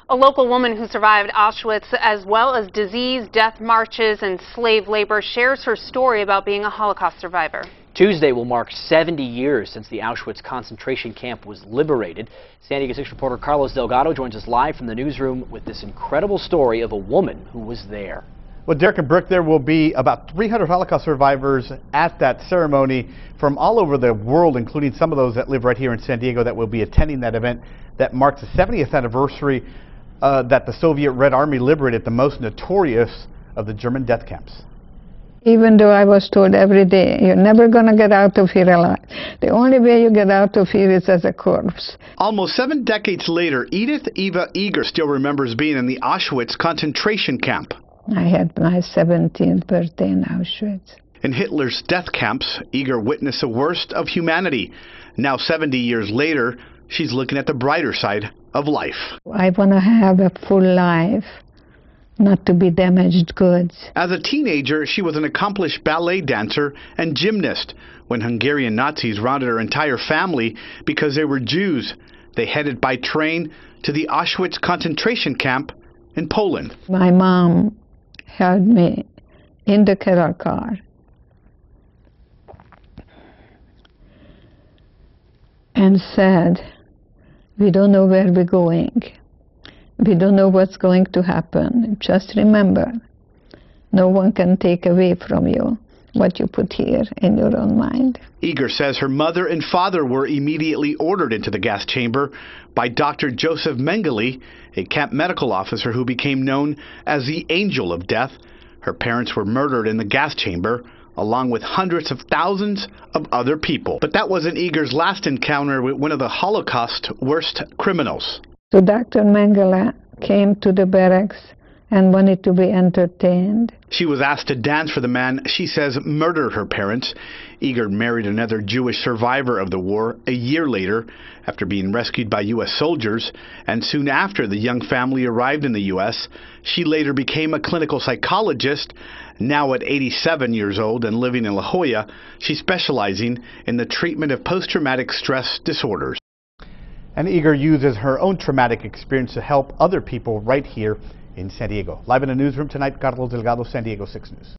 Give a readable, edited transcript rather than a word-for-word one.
A local woman who survived Auschwitz, as well as disease, death marches, and slave labor, shares her story about being a Holocaust survivor. Tuesday will mark 70 years since the Auschwitz concentration camp was liberated. San Diego 6 reporter Carlos Delgado joins us live from the newsroom with this incredible story of a woman who was there. Well, Derek and Brooke, there will be about 300 Holocaust survivors at that ceremony from all over the world, including some of those that live right here in San Diego that will be attending that event that marks the 70th anniversary that the Soviet Red Army liberated the most notorious of the German death camps. Even though I was told every day, you're never going to get out of here alive. The only way you get out of here is as a corpse. Almost 7 decades later, Edith Eva Eger still remembers being in the Auschwitz concentration camp. I had my 17th birthday in Auschwitz. In Hitler's death camps, Eger witnessed the worst of humanity. Now 70 years later, she's looking at the brighter side of life. I want to have a full life, not to be damaged goods. As a teenager, she was an accomplished ballet dancer and gymnast. When Hungarian Nazis rounded her entire family because they were Jews, they headed by train to the Auschwitz concentration camp in Poland. My mom held me in the carol car and said, "We don't know where we're going. We don't know what's going to happen. Just remember, no one can take away from you what you put here in your own mind." Eger says her mother and father were immediately ordered into the gas chamber by Dr. Joseph Mengele, a camp medical officer who became known as the Angel of Death. Her parents were murdered in the gas chamber, along with hundreds of thousands of other people. But that wasn't Eger's last encounter with one of the Holocaust's worst criminals. So Dr. Mengele came to the barracks and wanted to be entertained. She was asked to dance for the man she says murdered her parents. Eger married another Jewish survivor of the war a year later after being rescued by U.S. soldiers, and soon after the young family arrived in the U.S., she later became a clinical psychologist. Now at 87 years old and living in La Jolla, she's specializing in the treatment of post-traumatic stress disorders. And Eger uses her own traumatic experience to help other people right here in San Diego. Live in the newsroom tonight, Carlos Delgado, San Diego 6 News.